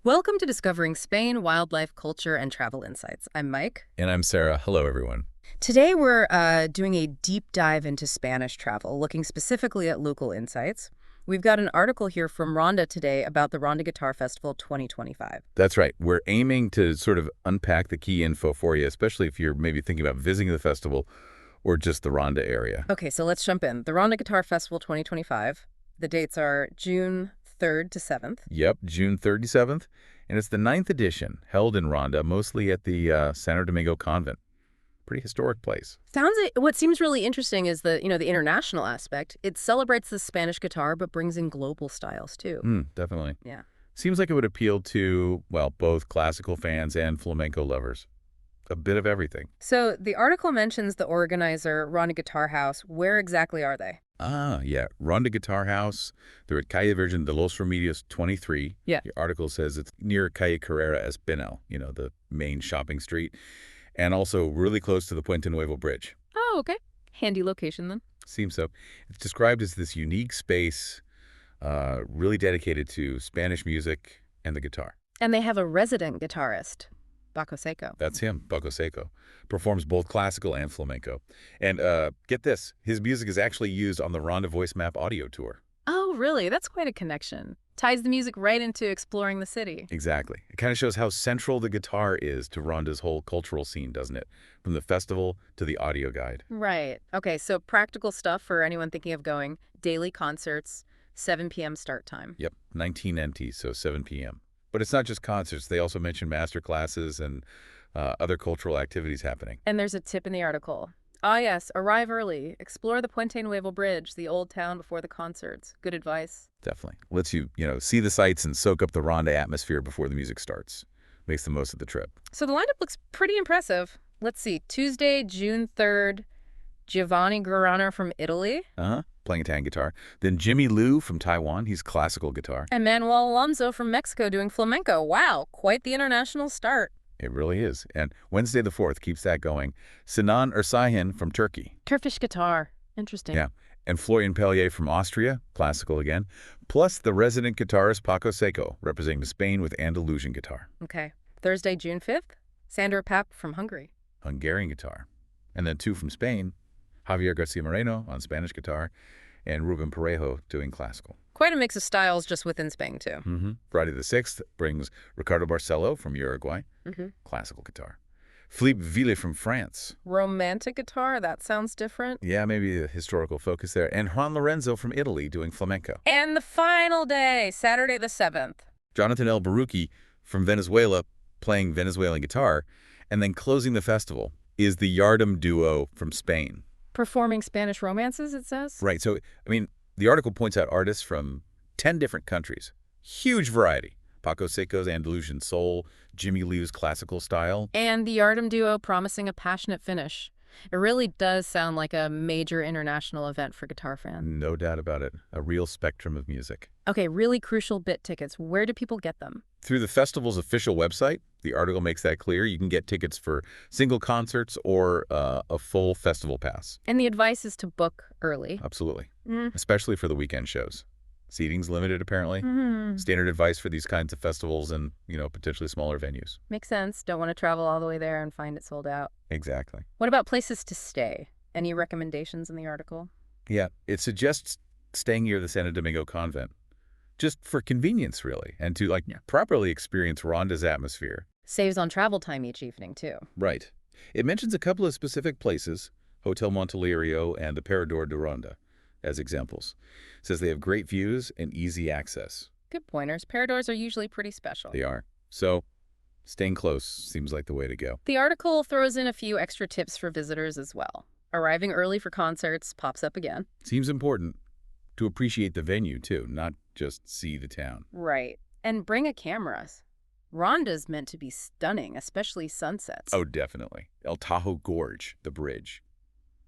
Welcome to Discovering Spain, Wildlife, Culture, and Travel Insights. I'm Mike. And I'm Sarah. Hello, everyone. Today we're doing a deep dive into Spanish travel, looking specifically at local insights. We've got an article here from Ronda Today about the Ronda Guitar Festival 2025. That's right. We're aiming to sort of unpack the key info for you, especially if you're maybe thinking about visiting the festival or just the Ronda area. Okay, so let's jump in. The Ronda Guitar Festival 2025. The dates are June 3rd to 7th. Yep, June 37th. And it's the 9th edition, held in Ronda, mostly at the Santo Domingo Convent. Pretty historic place. What seems really interesting is the international aspect. It celebrates the Spanish guitar, but brings in global styles too. Definitely. Yeah. Seems like it would appeal to, well, both classical fans and flamenco lovers. A bit of everything. So the article mentions the organizer, Ronda Guitar House. Where exactly are they? Yeah. Ronda Guitar House. They're at Calle Virgen de los Remedios 23. Yeah. The article says it's near Calle Carrera Espinal, the main shopping street, and also really close to the Puente Nuevo bridge. Oh, okay. Handy location then. Seems so. It's described as this unique space, really dedicated to Spanish music and the guitar. And they have a resident guitarist, Baco Seco. That's him, Baco Seco. Performs both classical and flamenco. And get this, his music is actually used on the Ronda Voice Map audio tour. Oh, really? That's quite a connection. Ties the music right into exploring the city. Exactly. It kind of shows how central the guitar is to Ronda's whole cultural scene, doesn't it? From the festival to the audio guide. Right. Okay, so practical stuff for anyone thinking of going. Daily concerts, 7 p.m. start time. Yep, 19 NT, so 7 p.m. But it's not just concerts. They also mention master classes and other cultural activities happening. And there's a tip in the article. Ah, yes, arrive early. Explore the Puente Nuevo bridge, the old town before the concerts. Good advice. Definitely. Lets you, see the sights and soak up the Ronda atmosphere before the music starts. Makes the most of the trip. So the lineup looks pretty impressive. Let's see. Tuesday, June 3rd, Giovanni Guarana from Italy. Playing Italian guitar. Then Jimmy Liu from Taiwan. He's classical guitar. And Manuel Alonso from Mexico doing flamenco. Wow, quite the international start. It really is. And Wednesday the 4th keeps that going. Sinan Ersahin from Turkey. Turkish guitar. Interesting. Yeah. And Florian Pellier from Austria, classical again. Plus the resident guitarist Paco Seco, representing Spain with Andalusian guitar. Okay. Thursday, June 5th, Sandra Papp from Hungary. Hungarian guitar. And then 2 from Spain, Javier Garcia Moreno on Spanish guitar, and Ruben Parejo doing classical. Quite a mix of styles just within Spain, too. Friday the 6th brings Ricardo Barcelo from Uruguay, classical guitar. Philippe Ville from France. Romantic guitar? That sounds different. Yeah, maybe a historical focus there. And Juan Lorenzo from Italy doing flamenco. And the final day, Saturday the 7th. Jonathan El Baruki from Venezuela playing Venezuelan guitar. And then closing the festival is the Yardem duo from Spain. Performing Spanish romances, it says? Right. So, the article points out artists from 10 different countries. Huge variety. Paco Seco's Andalusian soul, Jimmy Liu's classical style. And the Yardem duo promising a passionate finish. It really does sound like a major international event for guitar fans. No doubt about it. A real spectrum of music. Okay, really crucial bit tickets. Where do people get them? Through the festival's official website. The article makes that clear. You can get tickets for single concerts or a full festival pass. And the advice is to book early. Absolutely. Especially for the weekend shows. Seating's limited, apparently. Standard advice for these kinds of festivals and, potentially smaller venues. Makes sense. Don't want to travel all the way there and find it sold out. Exactly. What about places to stay? Any recommendations in the article? Yeah, it suggests staying near the Santo Domingo Convent. Just for convenience, really, and to, properly experience Ronda's atmosphere. Saves on travel time each evening, too. Right. It mentions a couple of specific places, Hotel Montelirio and the Parador de Ronda, as examples. It says they have great views and easy access. Good pointers. Paradors are usually pretty special. They are. So, staying close seems like the way to go. The article throws in a few extra tips for visitors as well. Arriving early for concerts pops up again. Seems important to appreciate the venue, too, not just see the town. Right. And bring a camera. Ronda's meant to be stunning, especially sunsets. Oh, definitely. El Tajo Gorge, the bridge.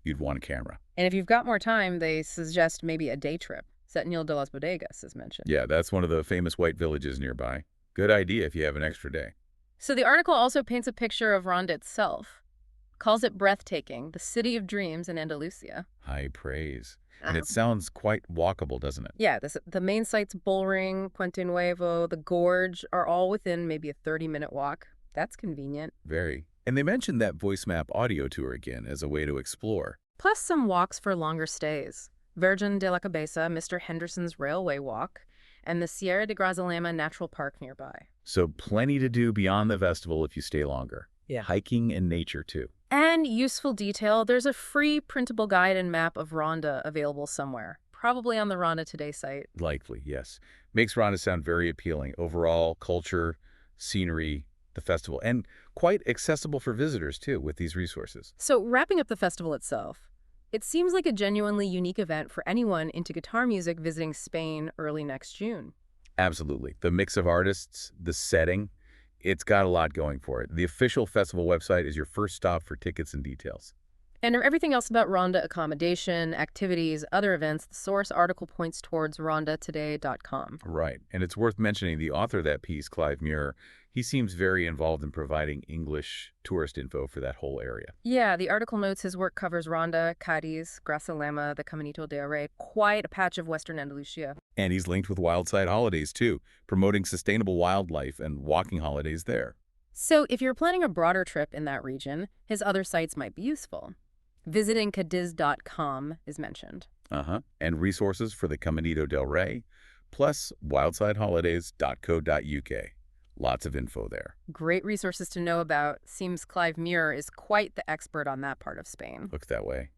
You'd want a camera. And if you've got more time, they suggest maybe a day trip. Setenil de las Bodegas is mentioned. Yeah, that's one of the famous white villages nearby. Good idea if you have an extra day. So the article also paints a picture of Ronda itself. Calls it breathtaking, the city of dreams in Andalusia. High praise. And it sounds quite walkable, doesn't it? Yeah, the main sites, Bullring, Puente Nuevo, the Gorge, are all within maybe a 30-minute walk. That's convenient. Very. And they mentioned that voice map audio tour again as a way to explore. Plus some walks for longer stays. Virgen de la Cabeza, Mr. Henderson's Railway Walk, and the Sierra de Grazalema Natural Park nearby. So plenty to do beyond the festival if you stay longer. Yeah. Hiking and nature, too. And useful detail, there's a free printable guide and map of Ronda available somewhere, probably on the Ronda Today site. Likely, yes. Makes Ronda sound very appealing. Overall, culture, scenery, the festival, and quite accessible for visitors, too, with these resources. So wrapping up the festival itself, it seems like a genuinely unique event for anyone into guitar music visiting Spain early next June. Absolutely. The mix of artists, the setting, it's got a lot going for it. The official festival website is your first stop for tickets and details. And everything else about Ronda accommodation, activities, other events, the source article points towards rondatoday.com. Right. And it's worth mentioning the author of that piece, Clive Muir, he seems very involved in providing English tourist info for that whole area. Yeah, the article notes his work covers Ronda, Cadiz, Grazalema, the Caminito de Rey, quite a patch of Western Andalusia. And he's linked with Wildside Holidays, too, promoting sustainable wildlife and walking holidays there. So if you're planning a broader trip in that region, his other sites might be useful. Visiting Cadiz.com is mentioned. And resources for the Caminito del Rey, plus wildsideholidays.co.uk. Lots of info there. Great resources to know about. Seems Clive Muir is quite the expert on that part of Spain. Looks that way.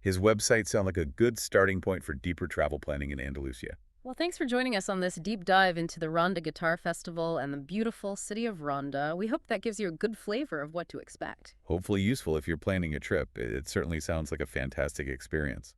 His websites sound like a good starting point for deeper travel planning in Andalusia. Well, thanks for joining us on this deep dive into the Ronda Guitar Festival and the beautiful city of Ronda. We hope that gives you a good flavor of what to expect. Hopefully useful if you're planning a trip. It certainly sounds like a fantastic experience.